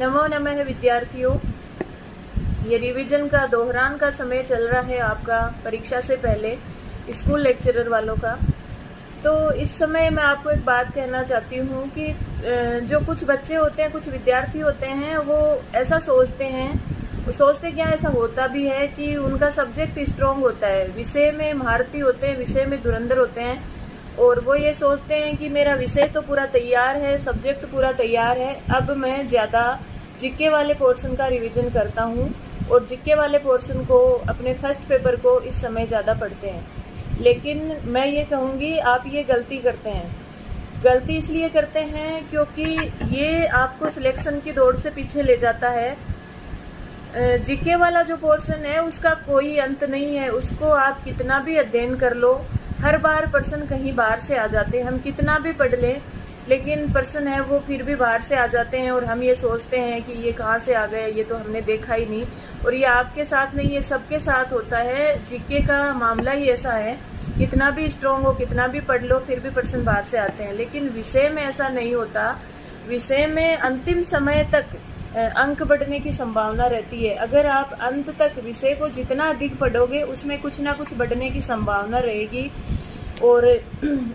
नमो नमः विद्यार्थियों। ये रिवीजन का दोहरान का समय चल रहा है आपका परीक्षा से पहले स्कूल लेक्चरर वालों का। तो इस समय मैं आपको एक बात कहना चाहती हूँ कि जो कुछ बच्चे होते हैं, कुछ विद्यार्थी होते हैं, वो ऐसा सोचते हैं, वो सोचते क्या ऐसा होता भी है कि उनका सब्जेक्ट स्ट्रॉन्ग होता है, विषय में महारथी होते हैं, विषय में धुरंधर होते हैं, और वो ये सोचते हैं कि मेरा विषय तो पूरा तैयार है, सब्जेक्ट पूरा तैयार है, अब मैं ज़्यादा जीके वाले पोर्शन का रिवीजन करता हूँ और जीके वाले पोर्शन को, अपने फर्स्ट पेपर को इस समय ज़्यादा पढ़ते हैं। लेकिन मैं ये कहूँगी आप ये गलती करते हैं। गलती इसलिए करते हैं क्योंकि ये आपको सिलेक्शन की दौड़ से पीछे ले जाता है। जीके वाला जो पोर्शन है उसका कोई अंत नहीं है, उसको आप कितना भी अध्ययन कर लो, हर बार प्रश्न कहीं बाहर से आ जाते हैं। हम कितना भी पढ़ लें लेकिन प्रश्न है वो फिर भी बाहर से आ जाते हैं और हम ये सोचते हैं कि ये कहाँ से आ गए, ये तो हमने देखा ही नहीं। और ये आपके साथ नहीं, ये सबके साथ होता है। जीके का मामला ही ऐसा है, कितना भी स्ट्रॉन्ग हो, कितना भी पढ़ लो, फिर भी प्रश्न बाहर से आते हैं। लेकिन विषय में ऐसा नहीं होता। विषय में अंतिम समय तक अंक बढ़ने की संभावना रहती है। अगर आप अंत तक विषय को जितना अधिक पढ़ोगे उसमें कुछ ना कुछ बढ़ने की संभावना रहेगी और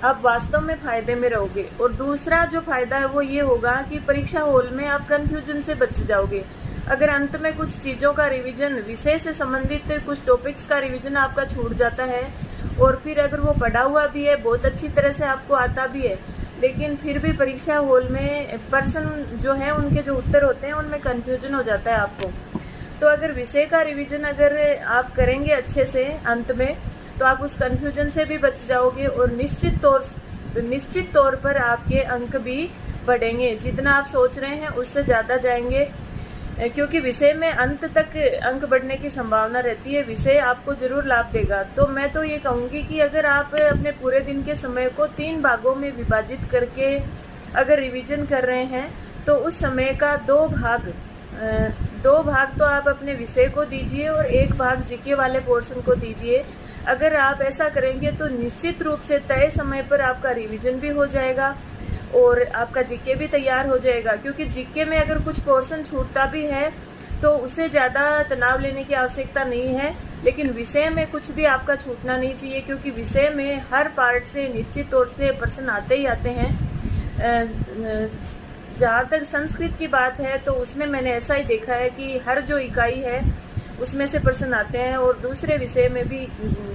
आप वास्तव में फायदे में रहोगे। और दूसरा जो फायदा है वो ये होगा कि परीक्षा हॉल में आप कंफ्यूजन से बच जाओगे। अगर अंत में कुछ चीज़ों का रिवीजन, विषय से संबंधित कुछ टॉपिक्स का रिवीजन आपका छूट जाता है और फिर अगर वो पढ़ा हुआ भी है, बहुत अच्छी तरह से आपको आता भी है, लेकिन फिर भी परीक्षा हॉल में प्रश्न जो है उनके जो उत्तर होते हैं उनमें कंफ्यूजन हो जाता है आपको। तो अगर विषय का रिवीजन अगर आप करेंगे अच्छे से अंत में, तो आप उस कंफ्यूजन से भी बच जाओगे और निश्चित तौर पर आपके अंक भी बढ़ेंगे। जितना आप सोच रहे हैं उससे ज़्यादा जाएंगे, क्योंकि विषय में अंत तक अंक बढ़ने की संभावना रहती है। विषय आपको जरूर लाभ देगा। तो मैं तो ये कहूँगी कि अगर आप अपने पूरे दिन के समय को 3 भागों में विभाजित करके अगर रिवीजन कर रहे हैं तो उस समय का 2 भाग तो आप अपने विषय को दीजिए और 1 भाग जीके वाले पोर्शन को दीजिए। अगर आप ऐसा करेंगे तो निश्चित रूप से तय समय पर आपका रिवीजन भी हो जाएगा और आपका जीके भी तैयार हो जाएगा। क्योंकि जीके में अगर कुछ पोर्शन छूटता भी है तो उसे ज़्यादा तनाव लेने की आवश्यकता नहीं है, लेकिन विषय में कुछ भी आपका छूटना नहीं चाहिए, क्योंकि विषय में हर पार्ट से निश्चित तौर से प्रश्न आते ही आते हैं। जहाँ तक संस्कृत की बात है तो उसमें मैंने ऐसा ही देखा है कि हर जो इकाई है उसमें से प्रश्न आते हैं और दूसरे विषय में भी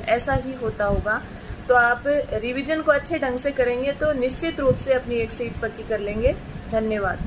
ऐसा ही होता होगा। तो आप रिवीजन को अच्छे ढंग से करेंगे तो निश्चित रूप से अपनी एक सीट पक्की कर लेंगे। धन्यवाद।